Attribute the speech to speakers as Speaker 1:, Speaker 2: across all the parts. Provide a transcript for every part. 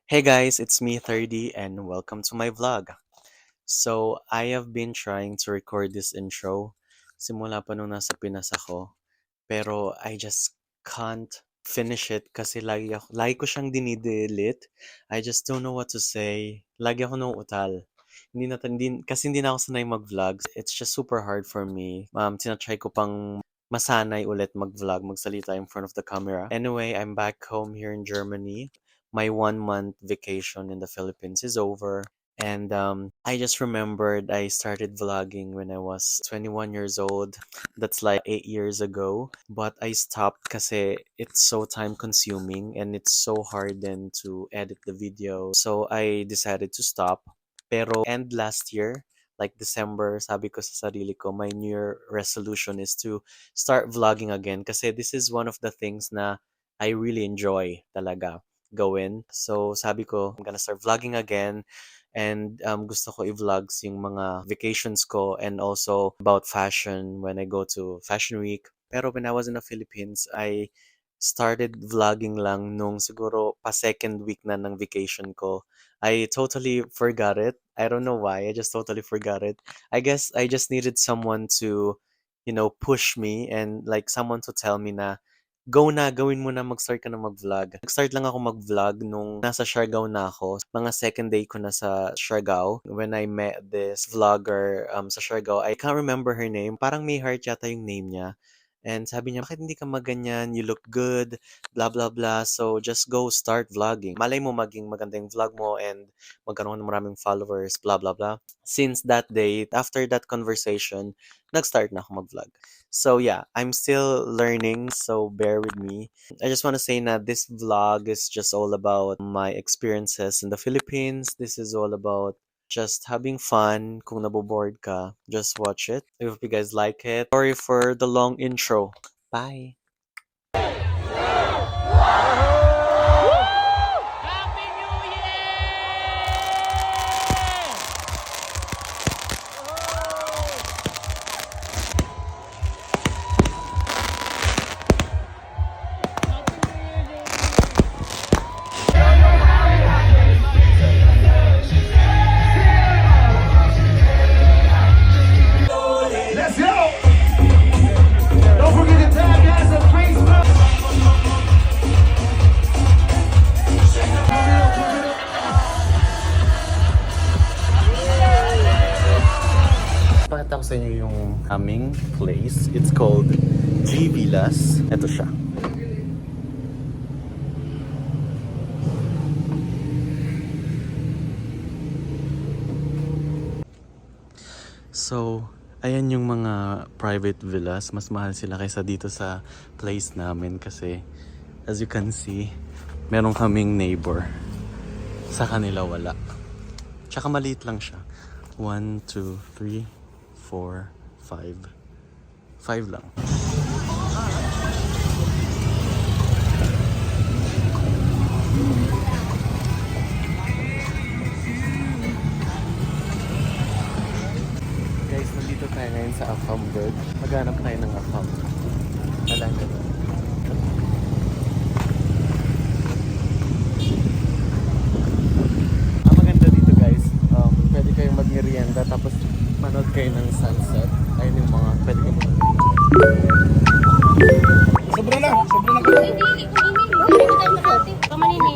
Speaker 1: Hey guys, it's me 30 and welcome to my vlog. So, I have been trying to record this intro simula pa nung nasa Pinas ako, pero I just can't finish it kasi lagi ko siyang dinidelete. I just don't know what to say. Lagi ako nung utal. Kasi hindi na ako sanay mag-vlog. It's just super hard for me. Tinatry ko pang masanay ulit mag-vlog, magsalita in front of the camera. Anyway, I'm back home here in Germany. My 1 month vacation in the Philippines is over. And I just remembered I started vlogging when I was 21 years old. That's like 8 years ago. But I stopped kasi it's so time consuming and it's so hard then to edit the video. So I decided to stop. Pero end last year, like December, sabi ko sa sarili ko, my New Year resolution is to start vlogging again kasi this is one of the things na I really enjoy talaga gawin. So sabi ko, I'm gonna start vlogging again and gusto ko i-vlogs yung mga vacations ko and also about fashion when I go to Fashion Week. Pero when I was in the Philippines, I started vlogging lang nung siguro pa second week na ng vacation ko. I totally forgot it. I don't know why. I just totally forgot it. I guess I just needed someone to, push me and like someone to tell me na go na, gawin mo na, mag-start ka na mag-vlog. Nag-start lang ako mag-vlog nung nasa Siargao na ako. Mga second day ko na sa Siargao when I met this vlogger sa Siargao. I can't remember her name. Parang may heart yata yung name niya. And sabi niya, bakit hindi ka maganyan? You look good, blah, blah, blah. So, just go start vlogging. Malay mo maging maganda yung vlog mo and magkaroon ng maraming followers, blah, blah, blah. Since that day, after that conversation, nag-start na ako mag-vlog. So yeah, I'm still learning, so bear with me. I just want to say that this vlog is just all about my experiences in the Philippines. This is all about just having fun. Kung nabobored ka, just watch it. I hope you guys like it. Sorry for the long intro. Bye!
Speaker 2: Let's go! Don't forget to tag us on Facebook.
Speaker 1: Pakita ko sa inyo yung aming place. It's called G Villas. Ito siya. So, ayan yung mga private villas. Mas mahal sila kaysa dito sa place namin kasi as you can see, meron kaming neighbor. Sa kanila wala. Tsaka maliit lang siya. 1, 2, 3, 4, 5. 5 lang. Guys, nandito tayo ngayon sa Afam Bird. Maghanap tayo ng Afam. Alam ka ba? Ang maganda dito guys, pwede kayong magmerienda tapos manood kayo ng sunset. Ayun yung mga pwede kayong manood.
Speaker 2: Sobra lang ko.
Speaker 3: Hindi, tayo makati. Pamanini.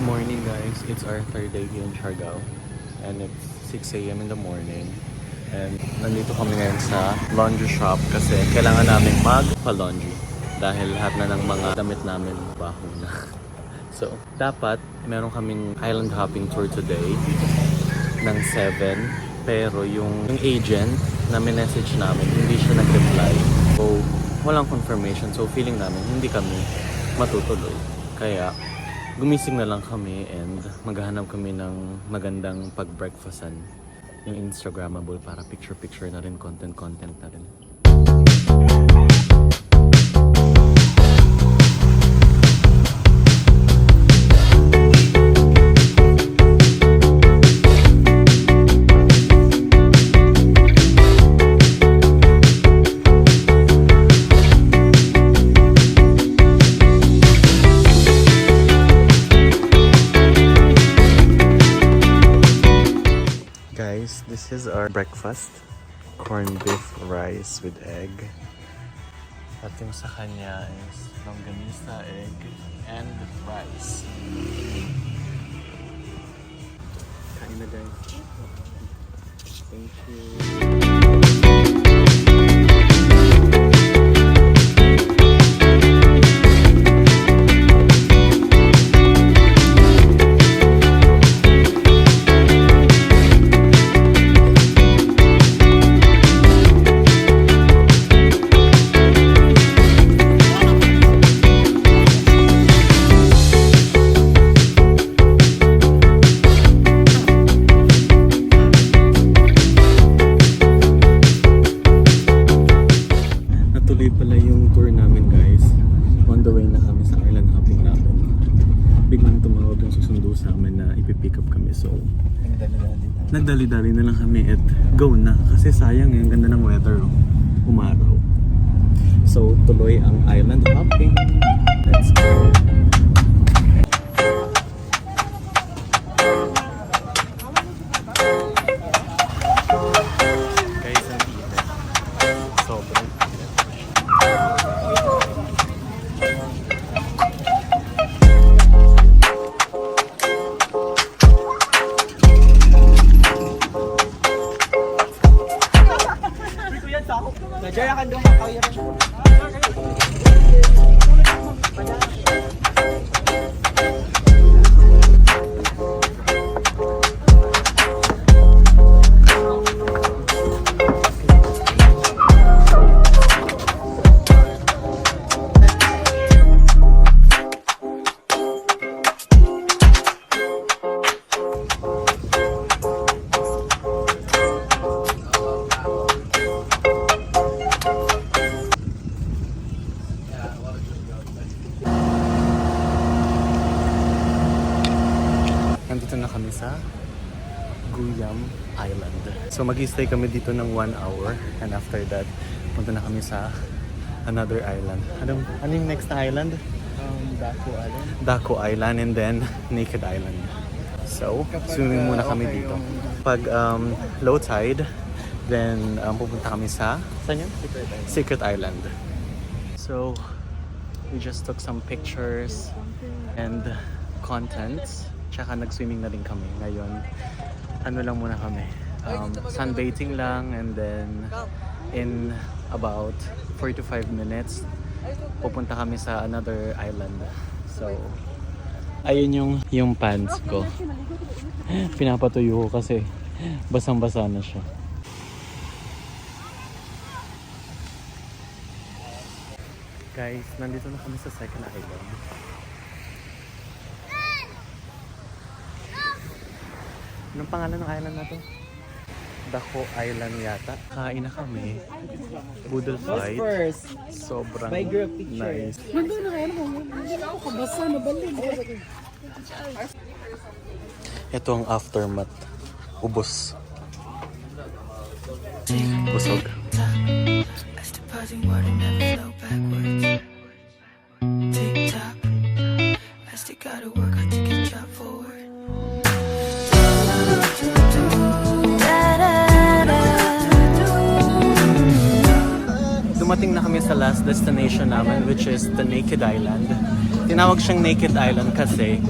Speaker 1: Morning guys, it's our third day here in Siargao and it's 6 a.m. in the morning and nandito kami ngayon sa laundry shop kasi kailangan namin magpa-laundry dahil lahat na ng mga damit namin baho na. So, dapat meron kaming island hopping tour today ng 7 pero yung agent na message namin hindi siya nag-reply. So, walang confirmation. So, feeling namin hindi kami matutuloy. Kaya, gumising na lang kami and maghahanap kami ng magandang pag-breakfastan yung Instagrammable para picture-picture na rin, content na rin. Guys, this is our breakfast. Corned beef rice with egg. At yung sa kanya is longganisa, egg, and rice. Kain na guys. Thank you. Natuloy pala yung tour namin guys. On the way na kami sa island hopping namin. Biglang tumawag yung susundo sa amin na ipipick up kami. So, nagdali-dali na lang kami at go na. Kasi sayang yung ganda ng weather. Umaraw. So, tuloy ang island hopping. Let's go. Guys, ang init. Sobrang init. Nandito na kami sa Guyam Island. So mag-stay kami dito ng 1 hour and after that, punta na kami sa another island. Ano yung next na island?
Speaker 4: Daco Island.
Speaker 1: Daco Island and then Naked Island. So, swimming muna kami dito. Pag low tide, then pupunta kami sa saan yun? Secret Island. So, we just took some pictures and contents. Tsaka nag-swimming na rin kami. Ngayon, ano lang muna kami. Sunbathing lang and then in about 4 to 5 minutes, pupunta kami sa another island. So, ayun yung pants ko. Pinapatuyo ko kasi basang-basa na siya. Guys, nandito na kami sa second island. Anong pangalan ng island na to? Daco Island yata. Kain na kami. Boodle fight. Sobrang nice.
Speaker 4: Nandun na kayo naman. Hindi na ako kabasa na balik.
Speaker 1: Ito ang aftermath. Ubos. Busog.
Speaker 5: As departing water never flow backwards. Tick tock, as they gotta work hard to catch up forward.
Speaker 1: Dumating na kami sa last destination namin, which is the Naked Island. Tinawag siyang Naked Island kasi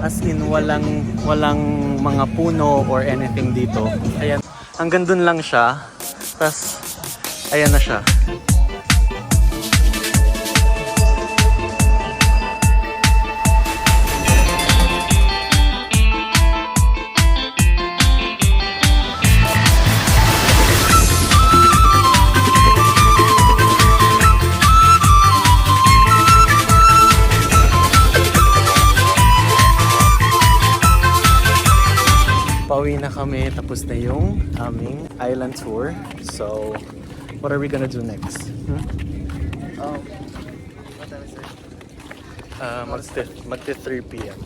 Speaker 1: as in walang mga puno or anything dito. Ayan, hanggang dun lang siya. Tas ayan na siya. Pauwi Nakauwi na kami, tapos na yung aming island tour. So, what are we gonna do next?
Speaker 4: What time is it?
Speaker 1: Magti 3 p.m.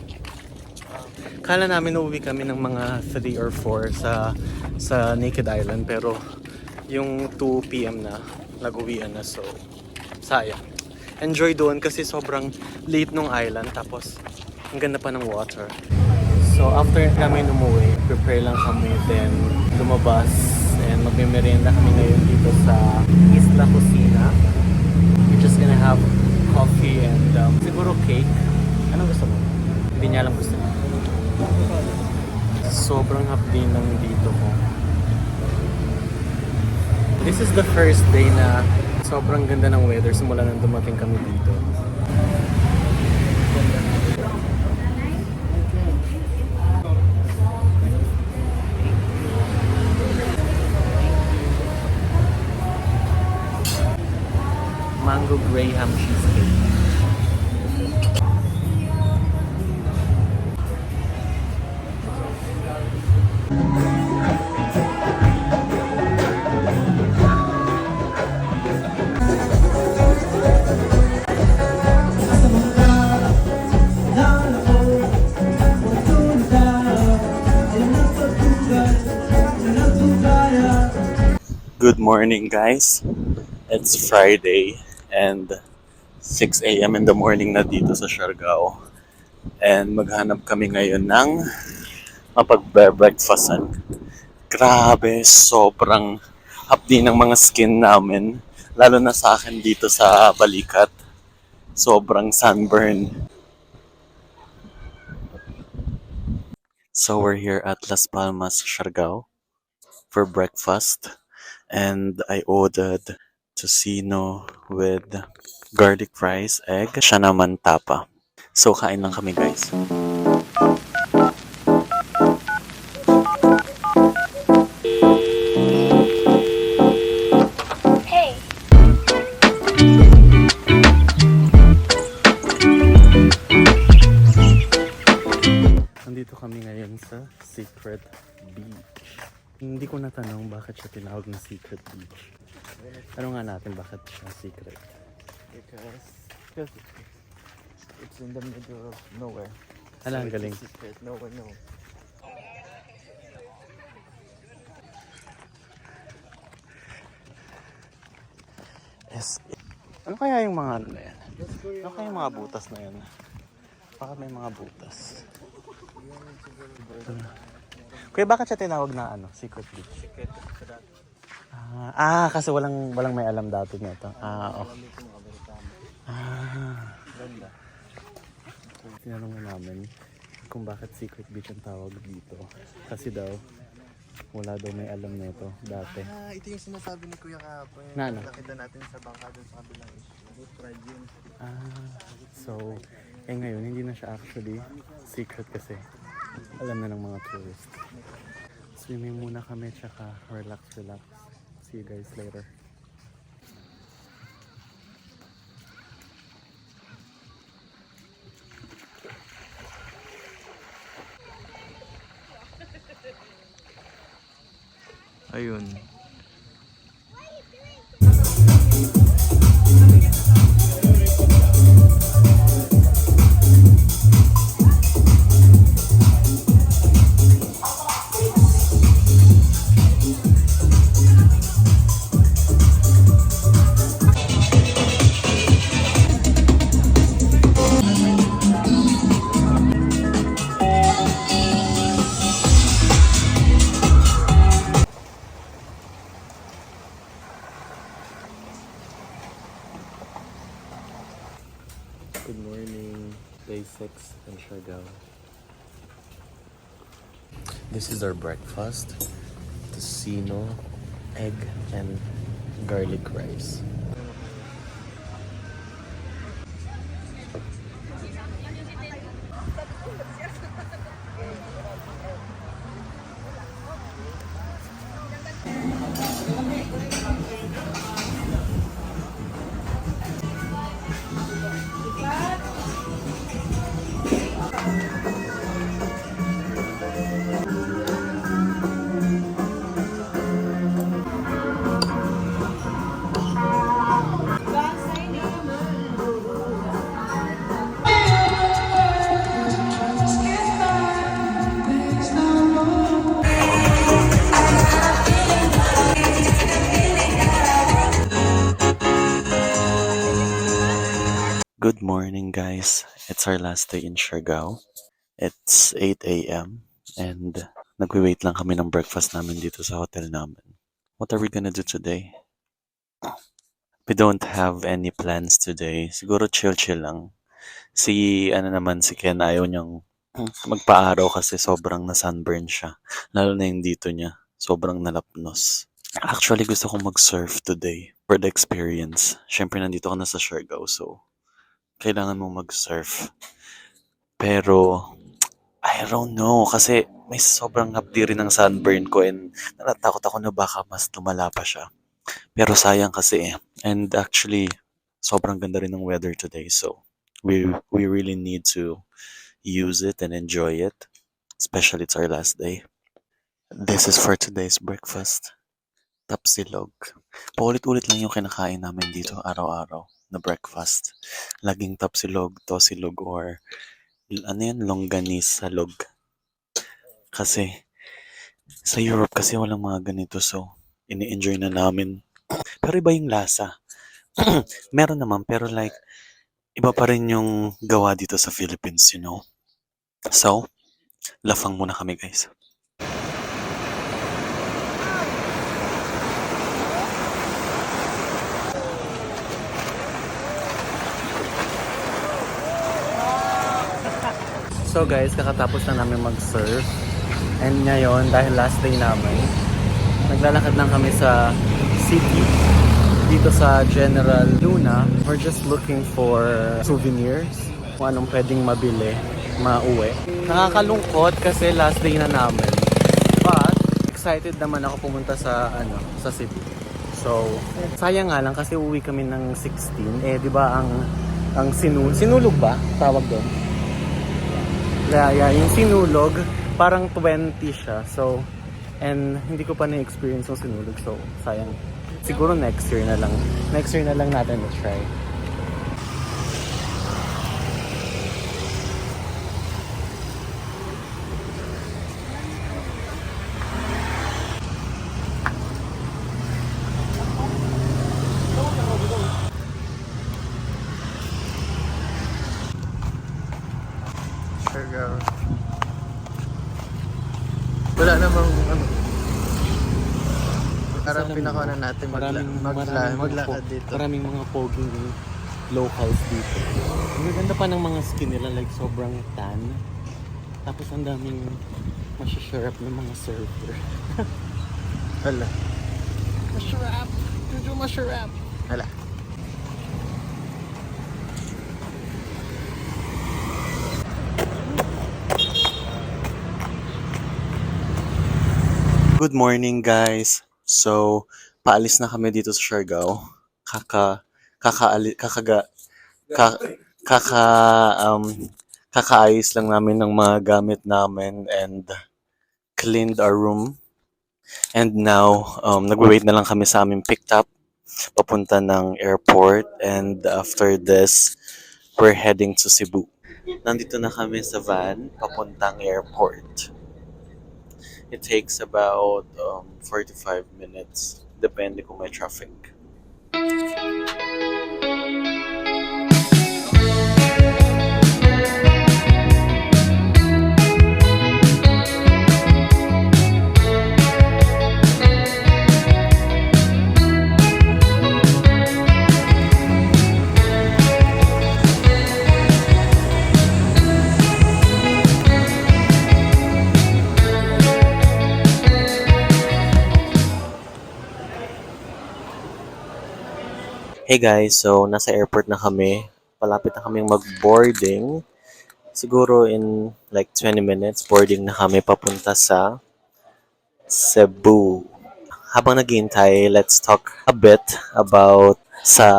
Speaker 1: Kala namin uuwi kami ng mga 3 or 4 sa Naked Island, pero yung 2 p.m. na nag-uwian na, so sayang. Enjoy doon kasi sobrang late nung island, tapos ang ganda pa ng water. So after namin umuwi, prepare lang kami, then lumabas and magme-merienda kami ngayon dito sa Isla Cocina. We're just gonna have coffee and siguro cake. Anong gusto mo? Hindi niya alam gusto niya. Sobrang hapdi ng dito ko. This is the first day na sobrang ganda ng weather simula nang dumating kami dito. Mango Graham cheesecake. Good morning, guys. It's Friday and 6 a.m. in the morning na dito sa Siargao. And maghanap kami ngayon ng mapag-breakfastan. Grabe, sobrang hapdi ng mga skin namin. Lalo na sa akin dito sa balikat. Sobrang sunburn. So we're here at Las Palmas, Siargao for breakfast. And I ordered tocino with garlic rice, egg, siya naman tapa. So kain lang kami, guys.
Speaker 3: Hey!
Speaker 1: Nandito kami ngayon sa Secret Beach. Hindi ko natanong bakit siya tinawag na Secret Beach. Ano nga natin bakit siya secret?
Speaker 4: Because it's in the middle of nowhere.
Speaker 1: Ala, ang
Speaker 4: it's a
Speaker 1: galing.
Speaker 4: secret. No one knows.
Speaker 1: Yes. Ano kaya yung mga ano na yan? Ano kaya yung mga butas na yan? Baka may mga butas. Kuya, bakit siya tinawag na ano? Secret Beach?
Speaker 4: Secret.
Speaker 1: Kasi walang may alam dati nito. Okay.
Speaker 4: Ganda.
Speaker 1: Tinanong na namin kung bakit Secret Beach ang tawag dito. Kasi daw, wala daw may alam nito dati.
Speaker 4: Ito yung sinasabi ni Kuya kahapon.
Speaker 1: Na ano?
Speaker 4: Nakita natin sa bangka dun sa kabilang boat ride yun.
Speaker 1: So, ngayon, hindi na siya actually secret kasi alam na ng mga tourist. Swimming muna kami, tsaka relax. See you guys later.
Speaker 4: Ayun.
Speaker 1: Good morning, day 6 in Siargao. This is our breakfast. Tocino, egg, and garlic rice. Good morning, guys. It's our last day in Siargao. It's 8 a.m. and nagwi-wait lang kami ng breakfast namin dito sa hotel namin. What are we gonna do today? We don't have any plans today. Siguro chill-chill lang. Si Ken ayaw niyang magpa-araw kasi sobrang na-sunburn siya. Lalo na yung dito niya. Sobrang nalapnos. Actually, gusto kong mag-surf today for the experience. Siyempre, nandito ka na sa Siargao, so kailangan mong mag-surf. Pero, I don't know, kasi may sobrang hapdi rin ng sunburn ko and natatakot ako na baka mas lumala pa siya. Pero sayang kasi eh. And actually, sobrang ganda rin ng weather today, so we really need to use it and enjoy it. Especially it's our last day. This is for today's breakfast. Tapsilog. Paulit-ulit lang yung kinakain namin dito araw-araw na breakfast. Laging tapsilog, tosilog, or longganisa log. Kasi sa Europe kasi walang mga ganito, so ini-enjoy na namin. Pero iba yung lasa. Meron naman, pero like iba pa rin yung gawa dito sa Philippines, you know. So, lafang muna kami, guys. So guys, kakatapos na namin mag-surf. And ngayon, dahil last day namin, naglalakad lang kami sa city. Dito sa General Luna. We're just looking for souvenirs. Kung anong pwedeng mabili, mauwi. Nakakalungkot kasi last day na namin. But, excited naman ako pumunta sa city. So, sayang nga lang kasi uwi kami ng 16. Eh, di ba ang sinulog ba? Tawag doon. Yeah, yung sinulog, parang 20 siya. So, and hindi ko pa na-experience yung sinulog. So, sayang. Siguro next year na lang. Next year na lang natin na-try.
Speaker 4: Siargao. Wala namang parang pinakauna natin maglakad dito.
Speaker 1: Maraming mga poging locals dito. Ang ganda pa ng mga skin nila, like sobrang tan. Tapos ang daming masyasharap ng mga surfer.
Speaker 4: Hala.
Speaker 1: Masyarap! Medyo masyarap!
Speaker 4: Hala.
Speaker 1: Good morning, guys. So, paalis na kami dito sa Siargao. Kakaayos lang namin ng mga gamit namin and cleaned our room. And now, nagwe-wait na lang kami sa aming picked up papunta ng airport. And after this, we're heading to Cebu. Nandito na kami sa van papuntang airport. It takes about 45 minutes. Depende kung may traffic. Hey guys, so nasa airport na kami. Palapit na kaming mag-boarding. Siguro in like 20 minutes, boarding na kami papunta sa Cebu. Habang naghihintay, let's talk a bit about sa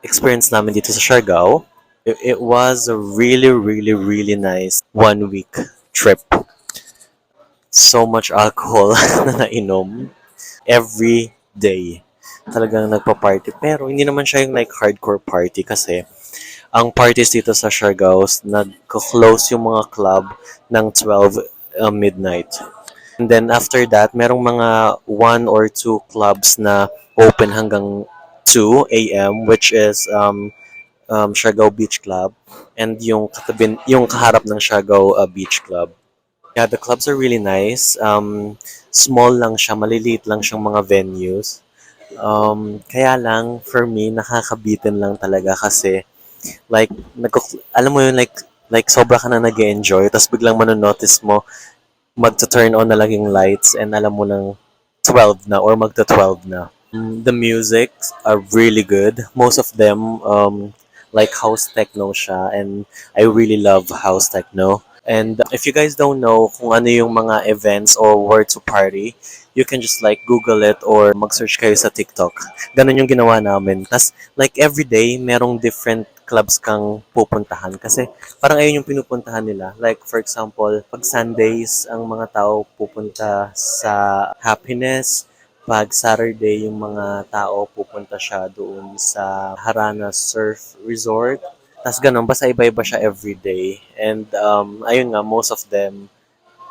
Speaker 1: experience namin dito sa Siargao. It was a really, really, really nice 1 week trip. So much alcohol na nainom every day. Talagang nagpa-party. Pero hindi naman siya yung like hardcore party kasi ang parties dito sa Siargao, nagko-close yung mga club ng 12 midnight. And then after that, merong mga 1 or 2 clubs na open hanggang 2 a.m. which is Siargao Beach Club and yung katabi, yung kaharap ng Siargao Beach Club. Yeah, the clubs are really nice. Small lang siya, maliliit lang siyang mga venues. Kaya lang, for me, nakakabitin lang talaga kasi, like, alam mo yun, like sobra ka na nag-enjoy, tapos biglang manonotice mo, magta-turn on na lang yung lights, and alam mo lang, 12 na, or magta-12 na. The music are really good. Most of them, like house techno siya, and I really love house techno. And if you guys don't know kung ano yung mga events or where to party, you can just like Google it or mag-search kayo sa TikTok. Ganun yung ginawa namin. Tas like every day, merong different clubs kang pupuntahan. Kasi parang ayun yung pinupuntahan nila. Like for example, pag Sundays, ang mga tao pupunta sa Happiness. Pag Saturday, yung mga tao pupunta siya doon sa Harana Surf Resort. Tas ganun, basta iba-iba siya everyday. And ayun nga, most of them,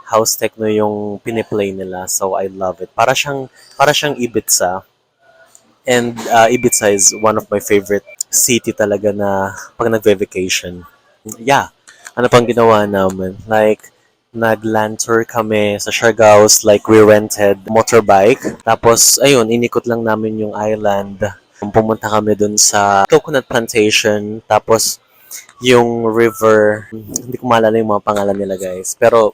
Speaker 1: house techno yung piniplay nila. So I love it. Para siyang Ibiza. And Ibiza is one of my favorite city talaga na pag nagve-vacation. Yeah. Ano pang ginawa namin? Like, nag-land tour kami sa Siargao's. Like, we rented motorbike. Tapos, ayun, inikot lang namin yung island. Pumunta kami dun sa coconut plantation. Tapos, yung river, hindi ko maalala yung mga pangalan nila guys. Pero,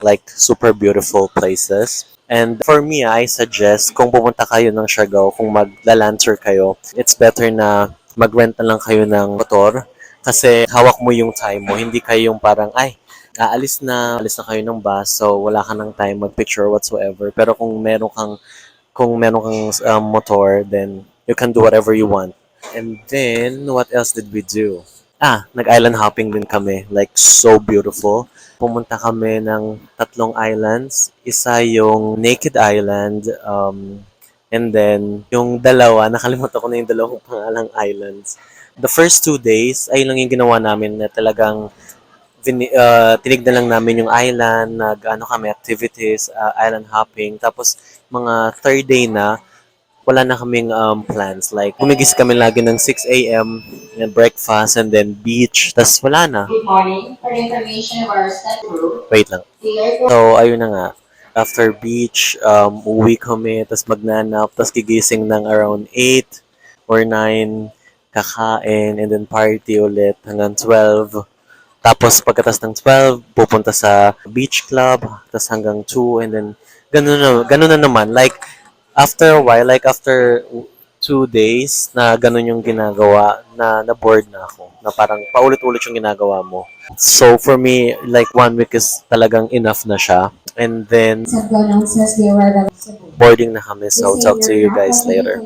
Speaker 1: like, super beautiful places. And for me, I suggest kung pumunta kayo ng Siargao, kung magla-land tour kayo, it's better na mag-rent na lang kayo ng motor. Kasi hawak mo yung time mo. Hindi kayo yung parang, ay, alis na kayo ng bus, so wala ka ng time mag-picture whatsoever. Pero kung meron kang motor, then you can do whatever you want. And then, what else did we do? Nag-island hopping din kami. Like, so beautiful. Pumunta kami ng 3 islands. Isa yung Naked Island, and then, yung dalawa, nakalimutan ko na yung dalawang pangalang islands. The first 2 days, ay lang yung ginawa namin na talagang tinignan lang namin yung island, nag-ano kami, activities, island hopping. Tapos, mga third day na, wala na kaming plans. Like, gumigis kami lagi ng 6 a.m. and breakfast and then beach. Tapos, wala na.
Speaker 6: Good morning. For the information of our study group,
Speaker 1: Wait lang.
Speaker 6: the airport
Speaker 1: So, ayun na nga. After beach, uwi kami, tapos magnanap, tapos gigising ng around 8 or 9, kakain, and then party ulit hanggang 12. Tapos pagkatas ng 12, pupunta sa beach club, tapos hanggang 2, and then ganun na naman. Like, after a while, like after 2 days na ganun yung ginagawa, na-bored na ako. Na parang paulit-ulit yung ginagawa mo. So for me, like 1 week is talagang enough na siya. And then, boarding na kami. So talk to you guys later.